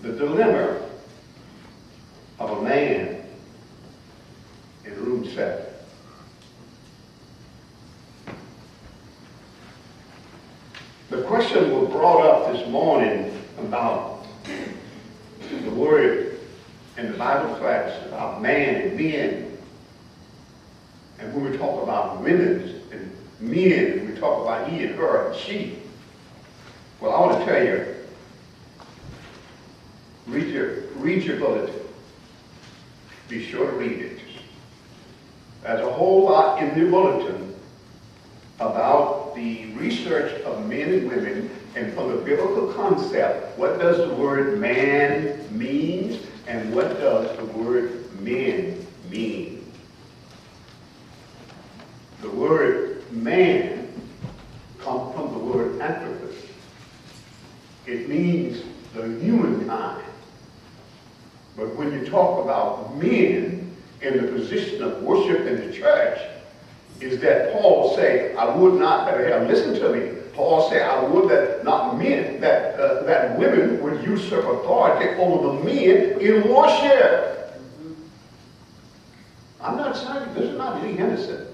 The dilemma of a man in room 7. The question was brought up this morning about the word in the Bible class about man and men. And when we talk about women and men, we talk about he and her and she. Well, I want to tell you, read your bulletin. Be sure to read it. There's a whole lot in the bulletin about the research of men and women, and from the biblical concept, what does the word man mean, and what does the word men mean? The word man comes from the word anthropos. It means the humankind. But when you talk about men in the position of worship in the church, is that Paul say, I would not, listen to me. Paul said, I would that not men, that women would usurp authority over the men in worship. I'm not saying, this is not Lee Henderson.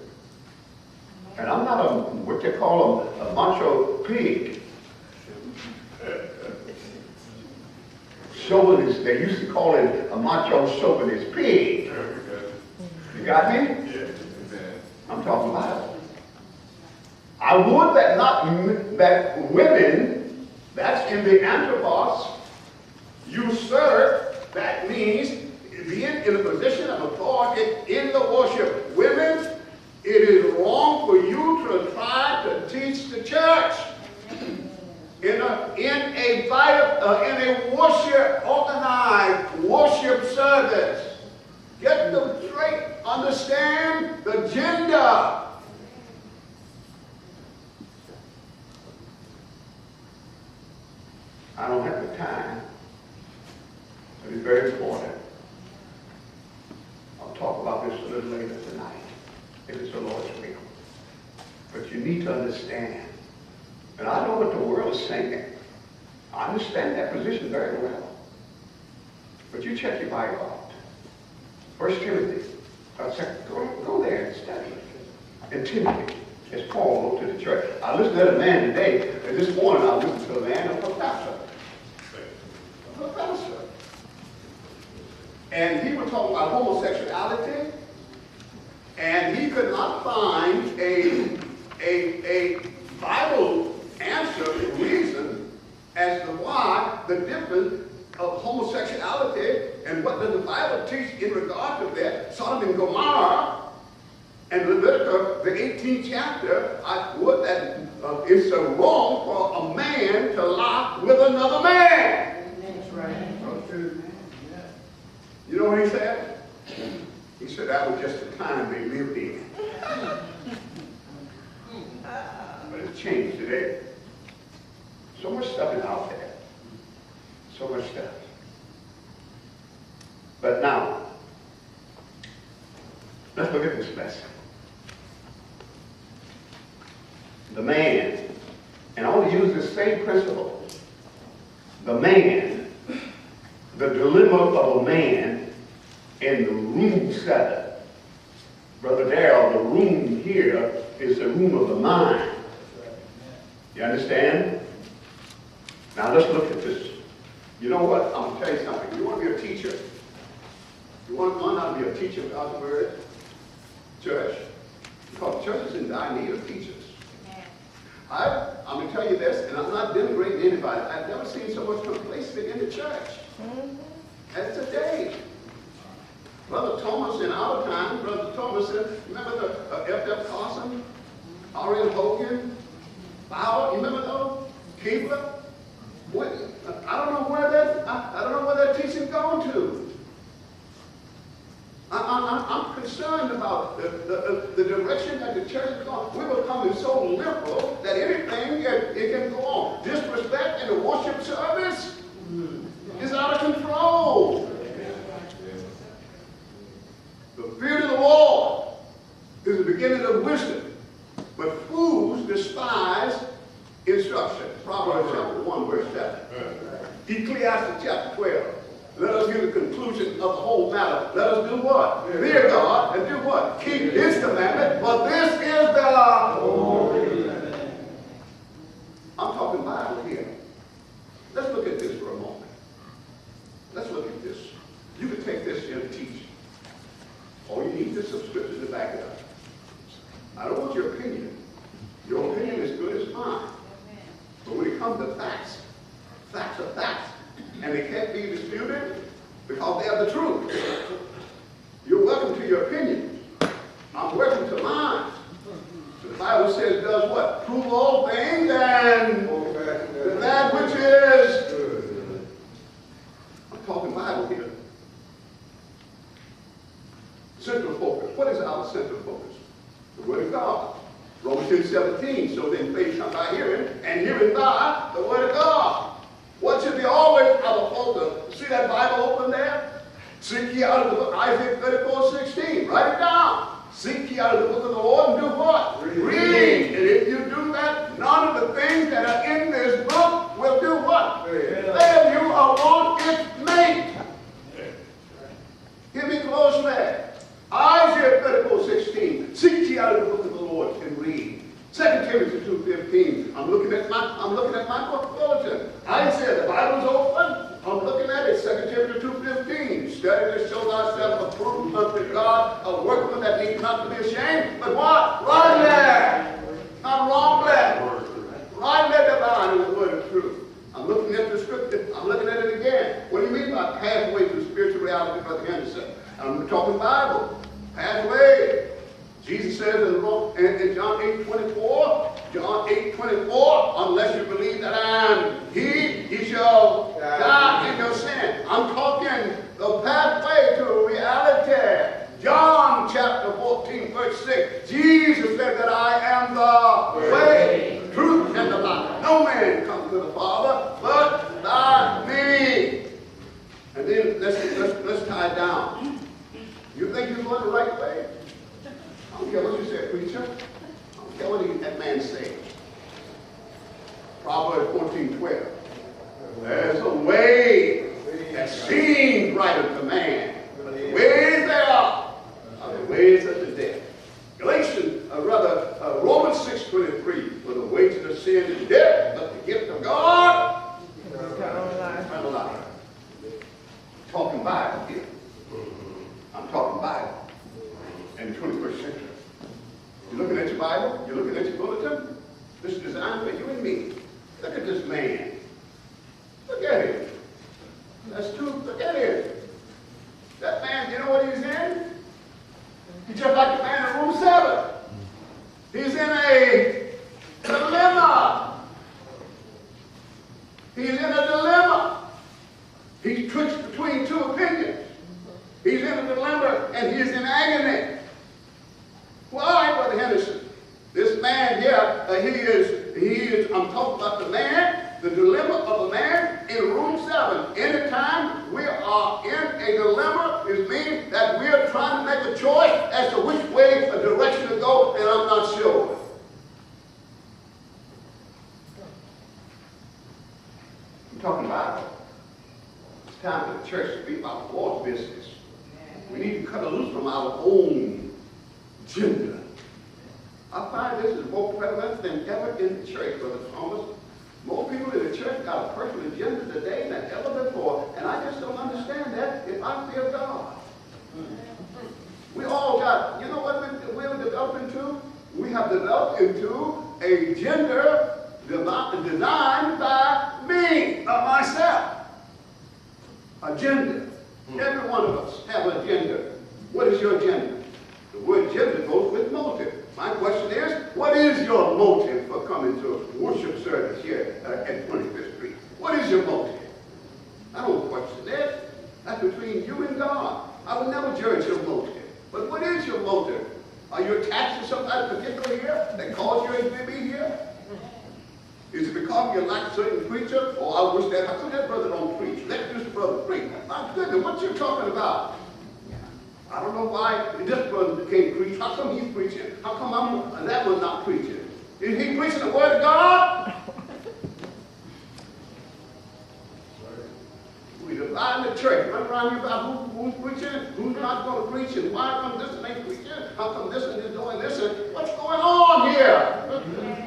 And I'm not what they call a macho pig. Chauvinist, they used to call it a macho chauvinist pig. You got me? Yeah. I'm talking about it. I would that women, that's in the anthropos, usurp, that means being in a position of authority in the worship. Women, it is wrong for you to try to teach the church in a worship, organized worship service. Get them straight. Understand the gender. I don't have the time, but it's very important. I'll talk about this a little later tonight, if it's the Lord's will. But you need to understand, and I know what the world is saying. I understand that position very well. But you check your Bible out. 1 Timothy. Go there and study. And Timothy, as Paul wrote to the church. I listened to a man today, and this morning I listened to a man, a professor. And he was talking about homosexuality, and he could not find a Bible answer, reason as to why the difference of homosexuality and what does the Bible teach in regard to that. Sodom and Gomorrah and Leviticus, the 18th chapter, it's so wrong for a man to lie with another man. That's right. You know what he said? He said that was just the time they lived in. But it's changed today. So much stuff is out there. So much stuff. But now, let's look at this lesson. The man, and I want to use the same principle. The man, the dilemma of a man in the room 7. Brother Darrell, the room here is the room of the mind. You understand? Now let's look at this. You know what? I'm going to tell you something. You want to be a teacher? You want to learn how to be a teacher of God's Word? Church. Because the church is in dire need of teachers. I'm going to tell you this, and I'm not denigrating anybody. I've never seen so much complacity in the church as today. Brother Thomas in our time, Brother Thomas, remember the F.F. Carson, R.L. Hogan, Bauer, you remember those? Keebler? I don't know where that teaching going to. I'm concerned about the direction that the church is going. We're becoming so liberal that anything it can go on. Disrespect in the worship service is out of control. The fear of the Lord is the beginning of wisdom, but fools despise instruction. Proverbs chapter 1, verse 7. Ecclesiastes chapter 12. matter. Let us do what? Fear God and do what? Keep his commandment. But this is the holy. I'm talking Bible here. Let's look at this for a moment. Let's look at this. You can take this here and teach. All you need is some scripture to back it up. I don't want your opinion. Your opinion is good as mine. But when it comes to facts, facts are facts. And they can't be disputed because they are the truth. You're welcome to your opinion. I'm welcome to mine. The Bible says does what? Prove all things and that which is good. I'm talking Bible here. Central focus. What is our central focus? The Word of God. Romans 10:17. So then faith comes by hearing, and hearing by the Word of God. What should be always our focus? See that Bible open there? Seek ye out of the book, Isaiah 34:16. Write it down. Seek ye out of the book of the Lord and do what? Read. And if you do that, none of the things that are in this book will do what? Fail you or want its mate. Hear me closely. Isaiah 34:16. Seek ye out of the book of the Lord and read. 2 Timothy 2:15. I'm looking at my book bulletin. Isaiah, the Bible's open. I'm looking at it. 2 Timothy 2:15. Study to show thyself approved unto God, a workman that need not to be ashamed. But what? Rightly. Not wrongly. Rightly dividing the word of truth. I'm looking at the scripture. I'm looking at it again. What do you mean by pathway to spiritual reality, Brother Henderson? I'm talking Bible. Pathway. Jesus says in John 8:24, unless you believe that I am he shall die in your sin. I'm talking the pathway to reality. John chapter 14, verse 6. Jesus said that I am the way, the truth, and the life. No man comes to the Father but by me. And then let's tie it down. You think you're going the right way? I don't care what you say, preacher. I don't care what that man says. Proverbs 14:12. There's a way that seems right unto man, but the ways thereof are the ways of the death. Romans 6:23. For the wages of sin is death, but the gift of God is eternal life. Talking Bible here. I'm talking Bible in the 21st century. You're looking at your Bible? You're looking at your bulletin? This is designed for you and me. Look at this man. Look at him. That's true. Look at him. That man, you know what he's in? He's just like the man in room 7. He's in a dilemma. He's in a dilemma. He's twitched between two opinions. He's in a dilemma and he's in agony. Why, Brother Henderson? This man here, I'm talking about the man, the dilemma of a man in room 7. Anytime we are in a dilemma, it means that we are trying to make a choice as to which way, a direction to go, and I'm not sure. I'm talking about it's time for the church to be about the Lord's business. We need to cut loose from our own agenda. I find this is more prevalent than ever in the church, Brother Thomas. More people in the church got a personal agenda today than ever before, and I just don't understand that if I fear God. We all got, you know what we're developing into? We have developed into a gender designed by me, by myself. Agenda. Every one of us have an agenda. What is your agenda? The word agenda goes with motive. My question is, what is your motive for coming to a worship service here at 25th Street? What is your motive? I don't question that. That's between you and God. I will never judge your motive. But what is your motive? Are you attached to somebody particular here that caused you to be here? Is it because you like a certain preacher? Oh, I wish that, how come that brother don't preach? Let this brother preach. My goodness, what you talking about? I don't know why this brother can't preach. How come he's preaching? How come that one's not preaching? Is he preaching the word of God? We the dividing the church, running around here about who's preaching, who's not going to preach, and why come this and ain't preaching, how come this and is doing this, and what's going on here? Amen.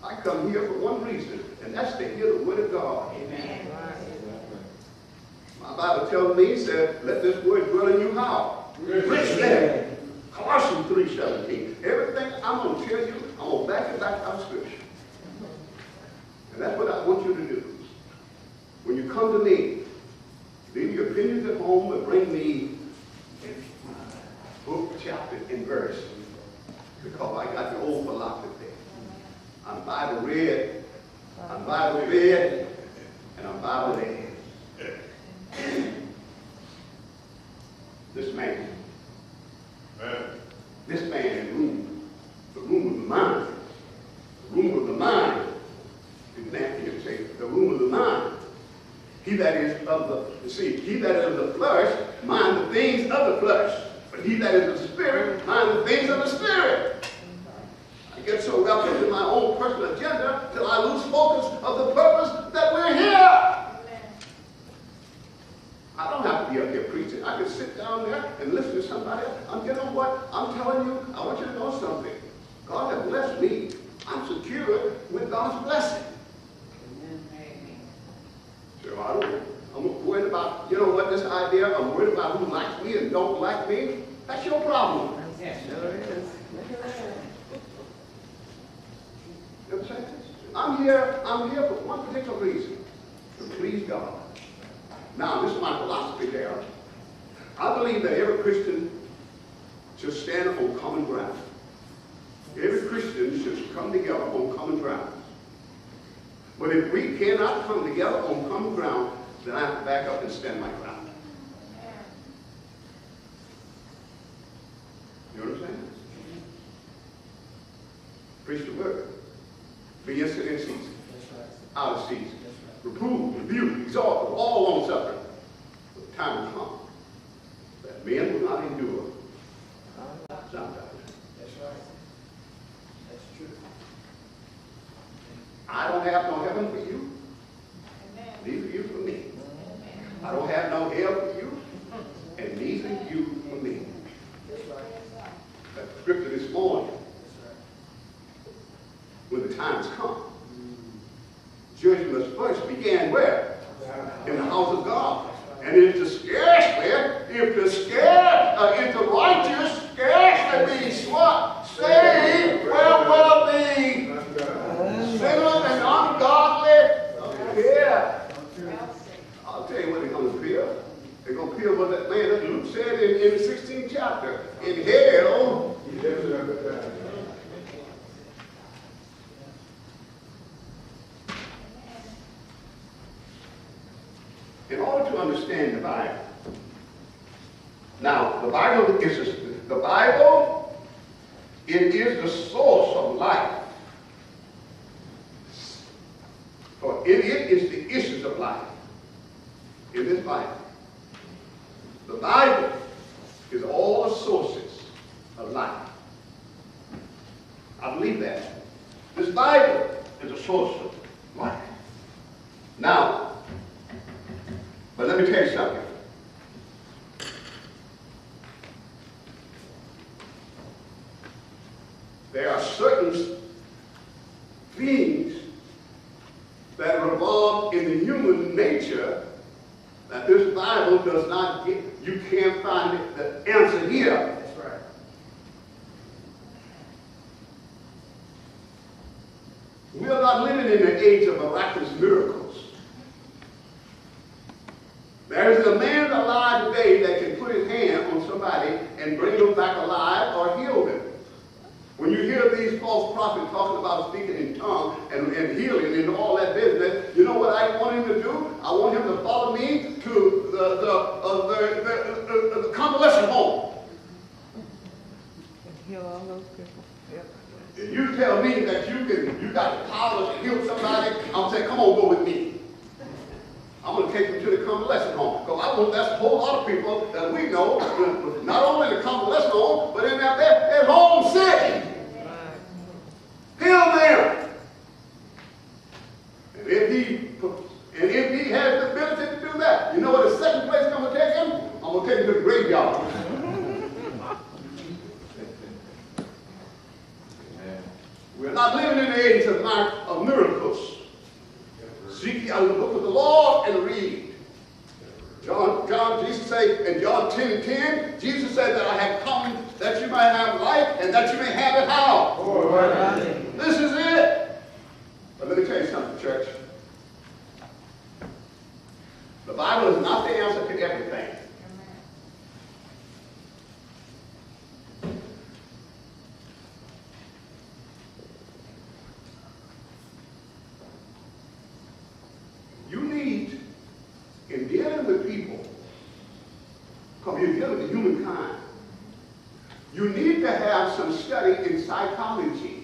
I come here for one reason, and that's to hear the word of God. Amen. My Bible tells me, it said, let this word dwell in you how? Richly. Colossians 3:17. Everything I'm going to tell you, I'm going to back it back out of Scripture. And that's what I want you to do. When you come to me, leave your opinions at home and bring me book, chapter, and verse. Because I got the old philosophy. I'm Bible read, I'm Bible read, and I'm Bible read. This man in the room of the mind, the room of the mind, you say, the room of the mind. He that is of the, he that is of the flesh, mind the things of the flesh. But he that is of the spirit, mind the things of the spirit. I get so wrapped up in my own personal agenda till I lose focus of the purpose that we're here. I don't have to be up here preaching. I can sit down there and listen to somebody else. You know what? I'm telling you, I want you to know something. God has blessed me. I'm secure with God's blessing. So I'm worried about, you know what, this idea, I'm worried about who likes me and don't like me. That's your problem. Yes, sure is. You know what I'm saying? I'm here for one particular reason. To please God. Now, this is my philosophy there. I believe that every Christian should stand on common ground. Every Christian should come together on common ground. But if we cannot come together on common ground, then I have to back up and stand my ground. You know what I'm saying? Preach the word. Be instant in season. Out of season. Reprove, rebuke, exhort, all long suffering. But the time will come that men will not endure sometimes. That's right. That's true. I don't have no heaven for you. Neither you for me. I don't have no hell for you, and neither you for me. That's right. That's the scripture this morning. When the times come. Judgment first began where? In the house of God. And if the scarcely, if the righteous scarcely be what? Saved, where will the sinner and ungodly appear? I'll tell you what they're going to appear. They're going to appear what that man that Luke said in the 16th chapter. In hell, in order to understand the Bible. Now, the Bible, it is the source of life. For it is the issues of life in this Bible. The Bible is all the sources of life. I believe that. This Bible is a source of life. Now, but let me tell you something. There are certain things that revolve in the human nature that this Bible does not get. You can't find the answer here. That's right. We are not living in the age of miraculous miracles. There is a man alive today that can put his hand on somebody and bring them back alive or heal them. When you hear these false prophets talking about speaking in tongues and healing and all that business, you know what I want him to do? I want him to follow me to the convalescent home. Heal all those people. Yep. If you tell me that you got the power to heal somebody, I'm saying, come on, go with me. I'm going to take them to the convalescent home. Because that's a whole lot of people that we know, not only in the convalescent home, but in their home sick. Heal them. take them to the graveyard. We're not living in the age of miracles. Seek ye out of the book of the Lord and read. Jesus said in John 10:10, Jesus said that I have come that you may have life and that you may have it how? This is it. But let me tell you something, church. The Bible is not the answer to everything. You need, in dealing with people, because you're dealing with humankind, you need to have some study in psychology.